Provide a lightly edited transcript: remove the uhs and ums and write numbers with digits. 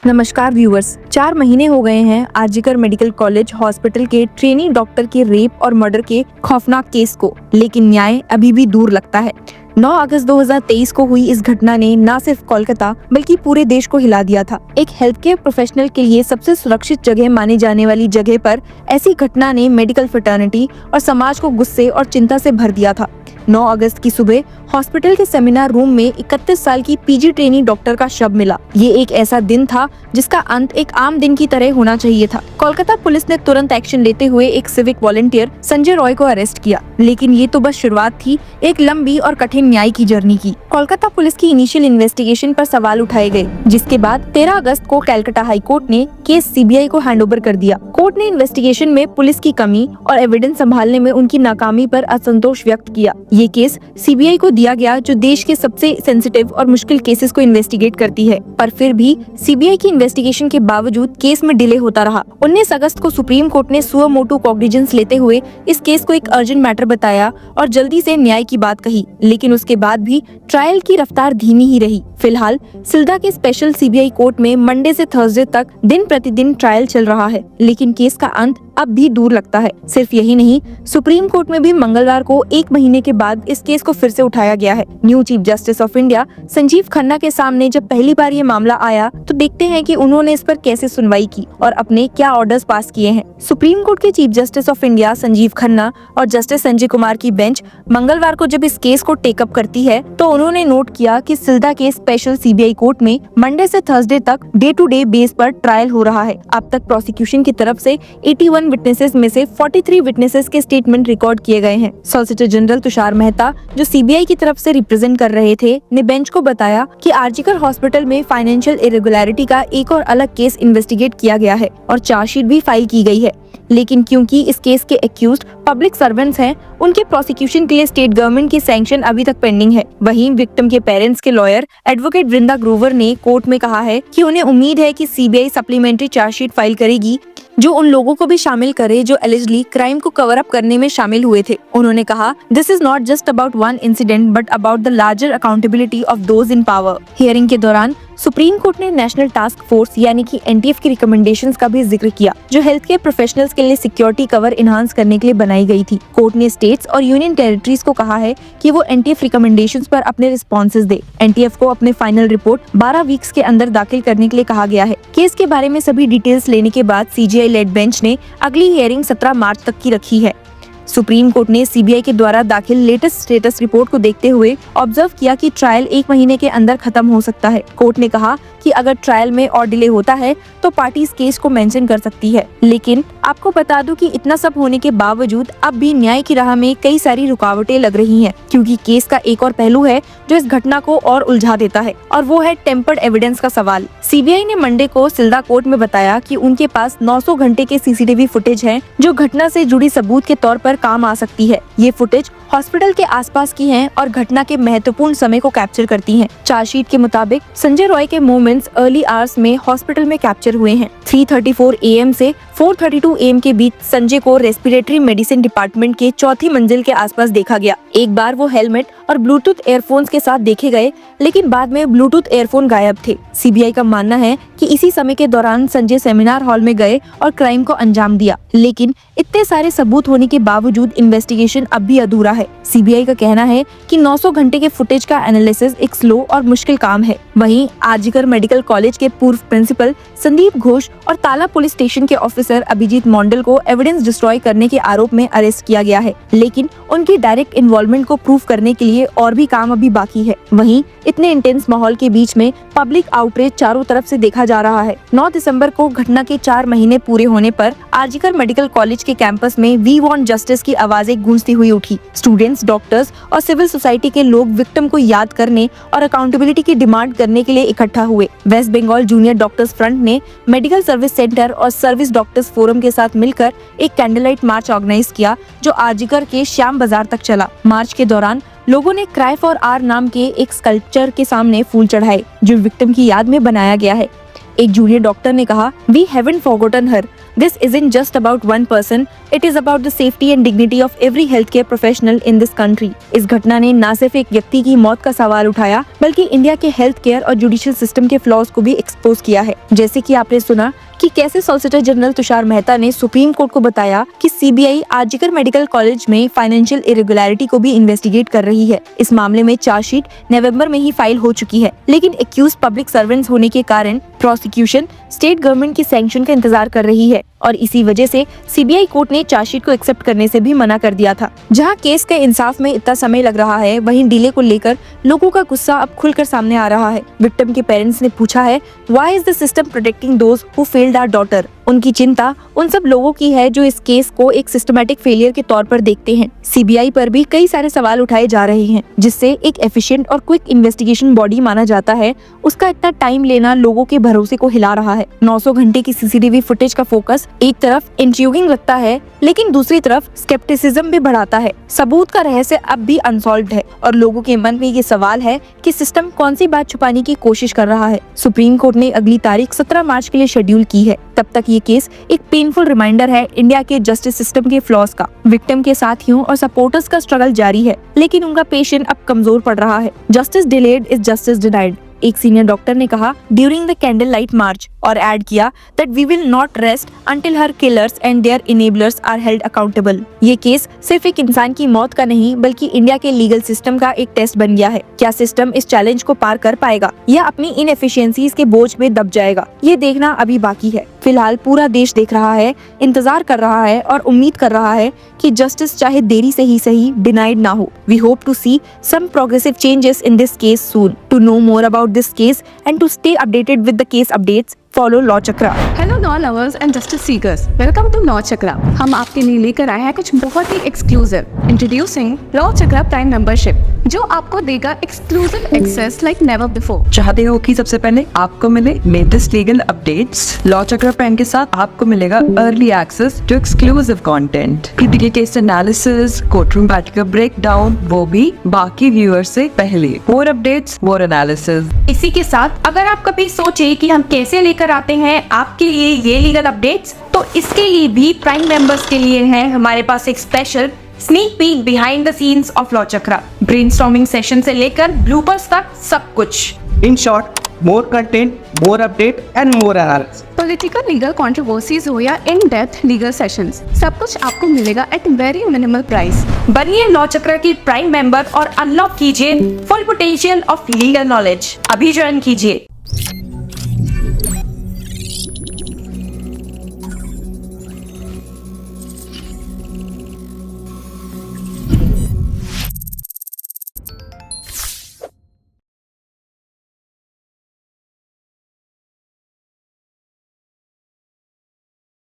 नमस्कार व्यूअर्स। 4 महीने हो गए हैं आरजीकर मेडिकल कॉलेज हॉस्पिटल के ट्रेनी डॉक्टर के रेप और मर्डर के खौफनाक केस को, लेकिन न्याय अभी भी दूर लगता है। 9 अगस्त 2023 को हुई इस घटना ने न सिर्फ कोलकाता बल्कि पूरे देश को हिला दिया था। एक हेल्थ केयर प्रोफेशनल के लिए सबसे सुरक्षित जगह माने जाने वाली जगह पर ऐसी घटना ने मेडिकल फ्रेटर्निटी और समाज को गुस्से और चिंता से भर दिया था। 9 अगस्त की सुबह हॉस्पिटल के सेमिनार रूम में 31 साल की पीजी ट्रेनी डॉक्टर का शव मिला। ये एक ऐसा दिन था जिसका अंत एक आम दिन की तरह होना चाहिए था। कोलकाता पुलिस ने तुरंत एक्शन लेते हुए एक सिविक वॉलंटियर संजय रॉय को अरेस्ट किया, लेकिन ये तो बस शुरुआत थी एक लंबी और कठिन न्याय की जर्नी की। कोलकाता पुलिस की इनिशियल इन्वेस्टिगेशन पर सवाल उठाए गए, जिसके बाद 13 अगस्त को कलकत्ता हाई कोर्ट ने केस सीबीआई को हैंडओवर कर दिया। कोर्ट ने इन्वेस्टिगेशन में पुलिस की कमी और एविडेंस संभालने में उनकी नाकामी पर असंतोष व्यक्त किया। ये केस सीबीआई को दिया गया, जो देश के सबसे सेंसिटिव और मुश्किल केसेस को इन्वेस्टिगेट करती है, पर फिर भी सीबीआई की इन्वेस्टिगेशन के बावजूद केस में डिले होता रहा। 19 अगस्त को सुप्रीम कोर्ट ने सुओ मोटो कॉग्निजेंस लेते हुए इस केस को एक अर्जेंट मैटर बताया और जल्दी से न्याय की बात कही, लेकिन उसके बाद भी ट्रायल की रफ्तार धीमी ही रही। फिलहाल सिल्दा के स्पेशल सीबीआई कोर्ट में मंडे से थर्सडे तक दिन प्रतिदिन ट्रायल चल रहा है, लेकिन केस का अंत अब भी दूर लगता है। सिर्फ यही नहीं, सुप्रीम कोर्ट में भी मंगलवार को 1 महीने के बाद इस केस को फिर से उठाया गया है। New chief justice of India Sanjeev Khanna के सामने जब पहली बार ये मामला आया, तो देखते हैं कि उन्होंने इस पर कैसे सुनवाई की और अपने क्या ऑर्डर्स पास किए हैं। सुप्रीम कोर्ट के chief justice of India Sanjeev Khanna और जस्टिस संजय कुमार की बेंच मंगलवार को जब इस केस को टेकअप करती है, तो उन्होंने नोट किया कि सिल्दा के स्पेशल सीबीआई कोर्ट में मंडे से थर्सडे तक डे टू डे बेस पर ट्रायल हो रहा है। अब तक प्रोसिक्यूशन की तरफ से 81 विटनेसेस में से 43 विटनेसेस के स्टेटमेंट रिकॉर्ड किए गए हैं। सॉलिसिटर जनरल तुषार मेहता, जो सीबीआई की तरफ से रिप्रेजेंट कर रहे थे, ने बेंच को बताया कि आरजीकर हॉस्पिटल में फाइनेंशियल इरेगुलरिटी का एक और अलग केस इन्वेस्टिगेट किया गया है और चार्जशीट भी फाइल की गई है, लेकिन क्योंकि इस केस के एक्यूज्ड पब्लिक सर्वेंट्स हैं, उनके प्रोसिक्यूशन के लिए स्टेट गवर्नमेंट की सैंक्शन अभी तक पेंडिंग है। वहीं विक्टिम के पेरेंट्स के लॉयर एडवोकेट वृंदा ग्रोवर ने कोर्ट में कहा है कि उन्हें उम्मीद है कि सीबीआई सप्लीमेंट्री चार्जशीट फाइल करेगी, जो उन लोगों को भी शामिल करे जो एलिजिडली क्राइम को कवर अप करने में शामिल हुए थे। उन्होंने कहा, this is not just about one incident but about the larger accountability of those in power. Hearing के दौरान सुप्रीम कोर्ट ने नेशनल टास्क फोर्स यानी कि एनटीएफ की रिकमेंडेशंस का भी जिक्र किया, जो हेल्थ केयर प्रोफेशनल्स के लिए सिक्योरिटी कवर इनहांस करने के लिए बनाई गई थी। कोर्ट ने स्टेट्स और यूनियन टेरिटरीज को कहा है कि वो एनटीएफ रिकमेंडेशंस पर अपने रिस्पॉन्सेज दे। एनटीएफ को अपने फाइनल रिपोर्ट 12 वीक्स के अंदर दाखिल करने के लिए कहा गया है। केस के बारे में सभी डिटेल्स लेने के बाद सीजीआई लेड बेंच ने अगली हियरिंग 17 मार्च तक की रखी है। सुप्रीम कोर्ट ने सीबीआई के द्वारा दाखिल लेटेस्ट स्टेटस रिपोर्ट को देखते हुए ऑब्जर्व किया कि ट्रायल 1 महीने के अंदर खत्म हो सकता है। कोर्ट ने कहा कि अगर ट्रायल में और डिले होता है तो पार्टी इस केस को मेंशन कर सकती है, लेकिन आपको बता दूं कि इतना सब होने के बावजूद अब भी न्याय की राह में कई सारी रुकावटें लग रही हैं, क्योंकि केस का एक और पहलू है जो इस घटना को और उलझा देता है, और वो है टेम्पर्ड एविडेंस का सवाल। सीबीआई ने मंडे को सिल्दा कोर्ट में बताया कि उनके पास 900 घंटे के सीसीटीवी फुटेज है, जो घटना से जुड़ी सबूत के तौर पर काम आ सकती है। ये फुटेज हॉस्पिटल के आसपास की हैं और घटना के महत्वपूर्ण समय को कैप्चर करती हैं। चार्जशीट के मुताबिक संजय रॉय के मूवमेंट्स अर्ली आवर्स में हॉस्पिटल में कैप्चर हुए हैं। 3:34 AM से 4:32 AM के बीच संजय को रेस्पिरेटरी मेडिसिन डिपार्टमेंट के 4थी मंजिल के आसपास देखा गया। एक बार वो हेलमेट और ब्लूटूथ एयरफोन्स के साथ देखे गए, लेकिन बाद में ब्लूटूथ एयरफोन गायब थे। सीबीआई का मानना है कि इसी समय के दौरान संजय सेमिनार हॉल में गए और क्राइम को अंजाम दिया, लेकिन इतने सारे सबूत होने के बावजूद इन्वेस्टिगेशन अब भी अधूरा है। सीबीआई का कहना है कि 900 घंटे के फुटेज का एनालिसिस एक स्लो और मुश्किल काम है। वहीं आरजीकर मेडिकल कॉलेज के पूर्व प्रिंसिपल संदीप घोष और ताला पुलिस स्टेशन के ऑफिसर अभिजीत मंडल को एविडेंस डिस्ट्रॉय करने के आरोप में अरेस्ट किया गया है, लेकिन उनकी डायरेक्ट इन्वॉल्वमेंट को प्रूव करने के लिए और भी काम अभी बाकी है। वहीं इतने इंटेंस माहौल के बीच में पब्लिक आउटरीच चारों तरफ से देखा जा रहा है। 9 दिसंबर को घटना के 4 महीने पूरे होने पर आरजीकर मेडिकल कॉलेज के कैंपस में वी वांट जस्टिस की आवाजें गूंजती हुई उठी। स्टूडेंट्स, डॉक्टर्स और सिविल सोसाइटी के लोग विक्टिम को याद करने और अकाउंटेबिलिटी की डिमांड करने के लिए इकट्ठा हुए। West Bengal junior doctors front ने मेडिकल सर्विस सेंटर और सर्विस डॉक्टर्स फोरम के साथ मिलकर एक कैंडललाइट मार्च ऑर्गेनाइज किया, जो आरजीकर के श्याम बाजार तक चला। मार्च के दौरान लोगों ने क्राई फॉर आर नाम के एक स्कल्पचर के सामने फूल चढ़ाए, जो विक्टिम की याद में बनाया गया है। एक जूनियर डॉक्टर ने कहा, "We haven't forgotten her. This isn't just about one person. It is about the safety and dignity of every healthcare professional in this country." इस घटना ने न सिर्फ एक व्यक्ति की मौत का सवाल उठाया, बल्कि इंडिया के हेल्थ केयर और जुडिशियल सिस्टम के फ्लॉज को भी एक्सपोज किया है। जैसे कि आपने सुना कि कैसे सॉलिसिटर जनरल तुषार मेहता ने सुप्रीम कोर्ट को बताया कि सीबीआई आरजीकर मेडिकल कॉलेज में फाइनेंशियल इरेगुलरिटी को भी इन्वेस्टिगेट कर रही है। इस मामले में चार्जशीट नवंबर में ही फाइल हो चुकी है, लेकिन एक्यूज पब्लिक सर्वेंट्स होने के कारण प्रोसिक्यूशन स्टेट गवर्नमेंट की सैंक्शन का इंतजार कर रही है और इसी वजह से सीबीआई कोर्ट ने चार्जशीट को एक्सेप्ट करने से भी मना कर दिया था। जहां केस के इंसाफ में इतना समय लग रहा है, वहीं डिले को लेकर लोगों का गुस्सा अब खुलकर सामने आ रहा है। विक्टिम के पेरेंट्स ने पूछा है, why is the system protecting those who failed our daughter? उनकी चिंता उन सब लोगों की है जो इस केस को एक सिस्टमैटिक फेलियर के तौर पर देखते हैं। सीबीआई पर भी कई सारे सवाल उठाए जा रहे हैं, जिससे एक एफिशिएंट और क्विक इन्वेस्टिगेशन बॉडी माना जाता है, उसका इतना टाइम लेना लोगों के भरोसे को हिला रहा है। 900 घंटे की सीसीटीवी फुटेज का फोकस एक तरफ इंट्रिगिंग लगता है, लेकिन दूसरी तरफ स्केप्टिसिज्म भी बढ़ाता है। सबूत का रहस्य अब भी अनसॉल्व्ड है और लोगों के मन में ये सवाल है कि सिस्टम कौन सी बात छुपाने की कोशिश कर रहा है। सुप्रीम कोर्ट ने अगली तारीख 17 मार्च के लिए शेड्यूल की है। तब तक ये केस एक पेनफुल रिमाइंडर है इंडिया के जस्टिस सिस्टम के फ्लॉज का। विक्टिम के साथियों और सपोर्टर्स का स्ट्रगल जारी है, लेकिन उनका पेशेंस अब कमजोर पड़ रहा है। Justice delayed is justice denied, एक सीनियर डॉक्टर ने कहा during the candle light march, और ऐड किया that we will not rest until her killers and their enablers are held accountable. ये केस सिर्फ एक इंसान की मौत का नहीं, बल्कि इंडिया के लीगल सिस्टम का एक टेस्ट बन गया है। क्या सिस्टम इस चैलेंज को पार कर पाएगा या अपनी इनएफिशिएंसीज के बोझ में दब जाएगा? ये देखना अभी बाकी है। फिलहाल पूरा देश देख रहा है, इंतजार कर रहा है और उम्मीद कर रहा है कि जस्टिस चाहे देरी से ही सही डिनाइड ना हो। We hope to see some progressive changes in this case soon. To know more about this case and to stay updated with the case updates, follow Law Chakra. Hello law lovers and justice seekers, welcome to law Chakra. हम आपके लिए लेकर आए हैं कुछ बहुत ही exclusive. Introducing law Chakra prime membership, जो आपको देगा exclusive access like never before. चाहते हो कि सबसे पहले आपको मिले latest legal updates? Law Chakra prime के साथ आपको मिलेगा early access to exclusive content, critical case analysis, courtroom बैठ का ब्रेकडाउन, वो भी बाकी व्यूअर्स से पहले। मोर अपडेट्स, मोर एनालिसिस। इसी के साथ अगर आप कभी सोचे कि हम कैसे लेकर आते हैं आपके लिए ये लीगल अपडेट्स, तो इसके लिए भी प्राइम मेंबर्स के लिए है हमारे पास एक special sneak peek behind the scenes of law chakra. Brainstorming session से लेकर ब्लूपर्स तक सब कुछ। In short, more content, more update and more analysis. Political legal controversies हो या इन डेप्थ लीगल सेशंस, सब कुछ आपको मिलेगा एट वेरी मिनिमल प्राइस। बनिए लॉ चक्रा की प्राइम मेंबर और अनलॉक कीजिए full potential of legal knowledge. अभी ज्वाइन कीजिए।